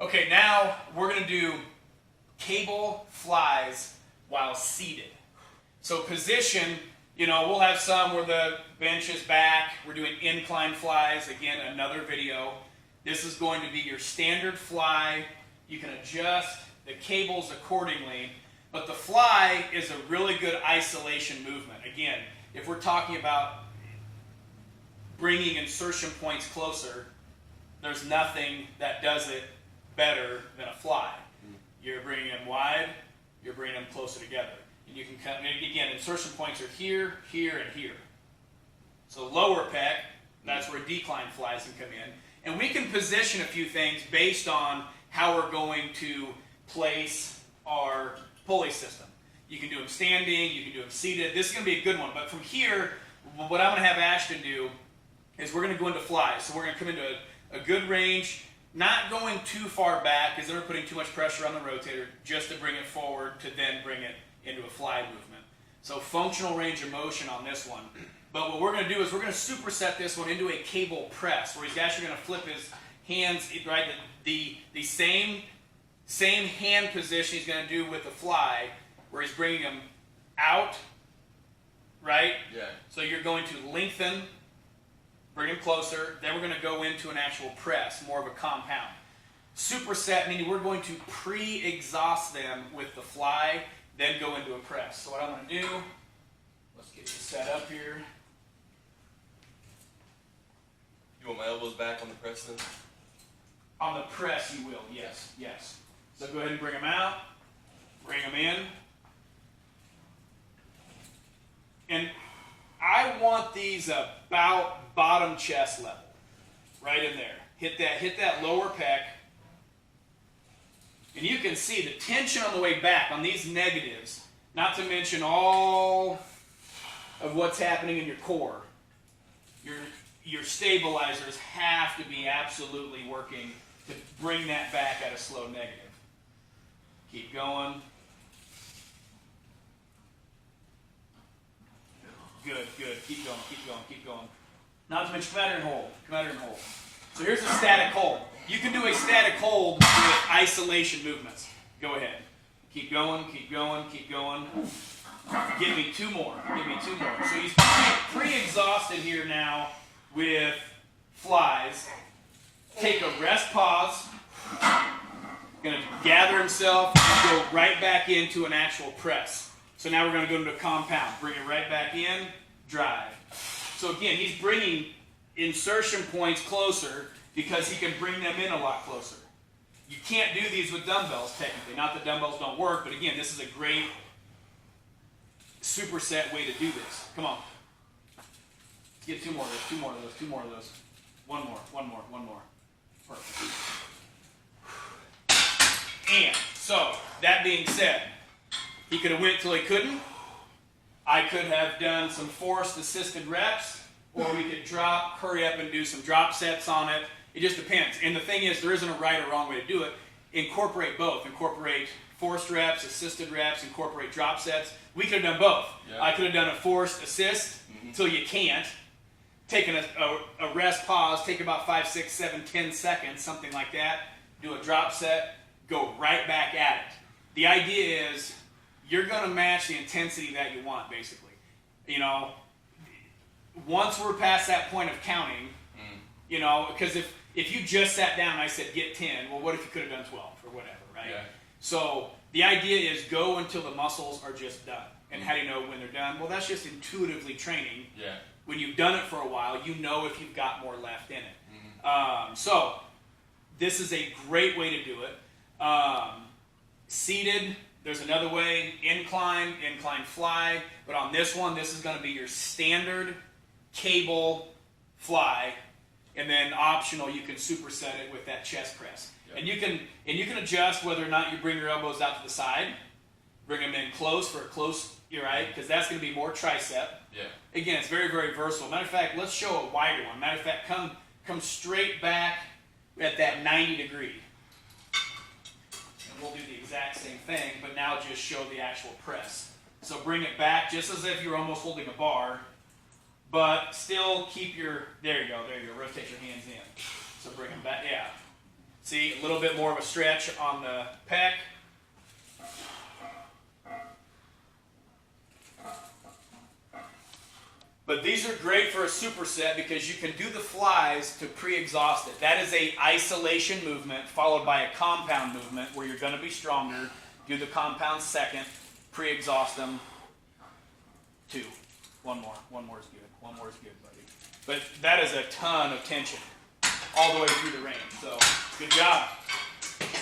Okay, now we're going to do cable flies while seated. So position, we'll have some where the bench is back. We're doing incline flies. Again, another video. This is going to be your standard fly. You can adjust the cables accordingly. But the fly is a really good isolation movement. Again, if we're talking about bringing insertion points closer, there's nothing that does it better than a fly. You're bringing them wide, you're bringing them closer together. And you can cut, again, insertion points are here, here, and here. So lower pec, that's where decline flies can come in. And we can position a few things based on how we're going to place our pulley system. You can do them standing, you can do them seated. This is going to be a good one. But from here, what I'm going to have Ashton do is we're going to go into flies. So we're going to come into a good range, not going too far back because then we're putting too much pressure on the rotator just to bring it forward to then bring it into a fly movement. So functional range of motion on this one. But what we're going to do is we're going to superset this one into a cable press where he's actually going to flip his hands, right, the same hand position he's going to do with the fly where he's bringing them out, right? Yeah. So you're going to lengthen, bring them closer, then we're going to go into an actual press, more of a compound. Superset, meaning we're going to pre-exhaust them with the fly, then go into a press. So what I'm going to do, let's get you set up here. You want my elbows back on the press then? On the press you will, yes, yes. So go ahead and bring them out, bring them in. And I want these about bottom chest level, right in there. Hit that lower pec. And you can see the tension on the way back on these negatives, not to mention all of what's happening in your core. Your stabilizers have to be absolutely working to bring that back at a slow negative. Keep going. Good, good. Keep going, keep going, keep going. Not to mention, come out here and hold. Come out here and hold. So here's a static hold. You can do a static hold with isolation movements. Go ahead. Keep going, keep going, keep going. Give me two more. Give me two more. So he's pre-exhausted here now with flies. Take a rest pause. Going to gather himself and go right back into an actual press. So now we're going to go into a compound. Bring it right back in, drive. So again, he's bringing insertion points closer because he can bring them in a lot closer. You can't do these with dumbbells technically. Not that dumbbells don't work, but again, this is a great superset way to do this. Come on. Let's get two more of those, two more of those, two more of those. One more, one more, one more. Perfect. And so, that being said, he could have went till he couldn't. I could have done some forced assisted reps, or we could drop, hurry up and do some drop sets on it. It just depends. And the thing is, there isn't a right or wrong way to do it. Incorporate both. Incorporate forced reps, assisted reps, incorporate drop sets. We could have done both. Yep. I could have done a forced assist till you can't. Taken a rest pause, take about 5, 6, 7, 10 seconds, something like that. Do a drop set, go right back at it. The idea is you're going to match the intensity that you want, basically. Once we're past that point of counting, because if you just sat down and I said get 10, well, what if you could have done 12 or whatever, right? Yeah. So the idea is go until the muscles are just done. And how do you know when they're done? Well, that's just intuitively training. Yeah. When you've done it for a while, you know if you've got more left in it. So this is a great way to do it. Seated, there's another way, incline fly. But on this one, this is going to be your standard cable fly. And then optional, you can superset it with that chest press. Yep. And you can adjust whether or not you bring your elbows out to the side. Bring them in close for a close, you're right, because that's going to be more tricep. Yeah. Again, it's very, very versatile. Matter of fact, let's show a wider one. Matter of fact, come straight back at that 90 degree. And we'll do the exact same thing, but now just show the actual press. So bring it back just as if you're almost holding a bar, but still keep your, there you go, rotate your hands in. So bring them back, yeah. See, a little bit more of a stretch on the pec. But these are great for a superset because you can do the flies to pre-exhaust it. That is a isolation movement followed by a compound movement where you're going to be stronger. Do the compound second, pre-exhaust them. 2. One more. One more is good. One more is good, buddy. But that is a ton of tension all the way through the range. So, good job.